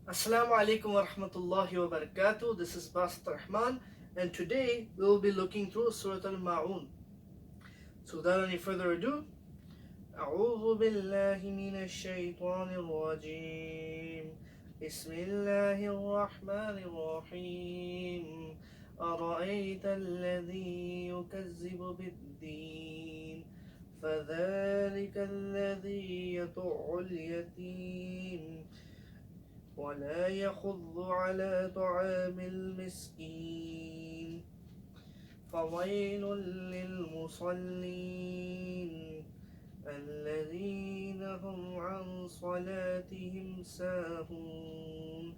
Assalamu alaikum wa rahmatullahi wa barakatuh. This is Basit Rehman, and today we will be looking through Surah Maaun. So without any further ado, أعوذ بالله من الشيطان الرجيم بسم الله الرحمن الرحيم أرأيت الذي يكذب بالدين فذلك الذي يطع اليتيم ولا يحض على طعام المسكين فويل للمصلين الذين هم عن صلاتهم ساهون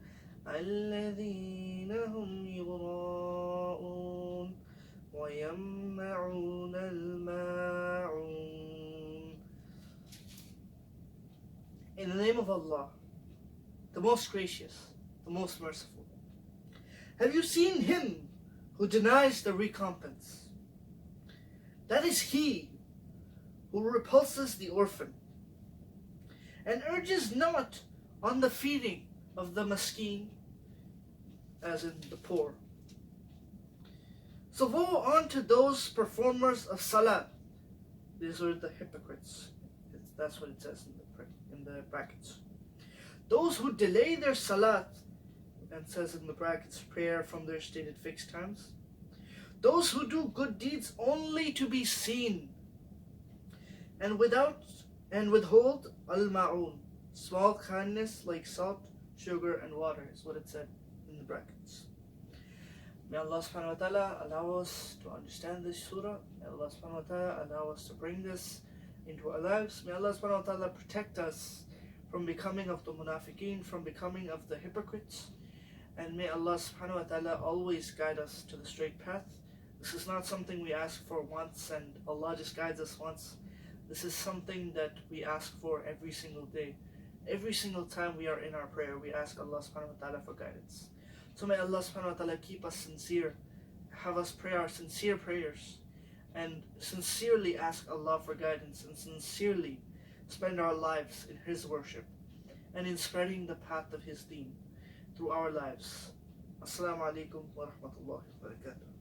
الذين هم يراءون ويمنعون الماعون. In the name of Allah, the most gracious, the most merciful. Have you seen him who denies the recompense? That is he who repulses the orphan and urges not on the feeding of the maskeen, as in the poor. So woe unto those performers of salat. These are the hypocrites. That's what it says in the brackets. Those who delay their salat, and says in the brackets, prayer from their stated fixed times. Those who do good deeds only to be seen, and withhold al-ma'un, small kindness like salt, sugar, and water, is what it said in the brackets. May Allah subhanahu wa ta'ala allow us to understand this surah. May Allah subhanahu wa ta'ala allow us to bring this into our lives. May Allah subhanahu wa ta'ala protect us from becoming of the munafiqeen, from becoming of the hypocrites. And may Allah subhanahu wa ta'ala always guide us to the straight path. This is not something we ask for once and Allah just guides us once. This is something that we ask for every single day. Every single time we are in our prayer, we ask Allah subhanahu wa ta'ala for guidance. So may Allah subhanahu wa ta'ala keep us sincere, have us pray our sincere prayers, and sincerely ask Allah for guidance, and sincerely spend our lives in His worship and in spreading the path of His deen through our lives. Assalamu alaikum wa rahmatullahi wa barakatuh.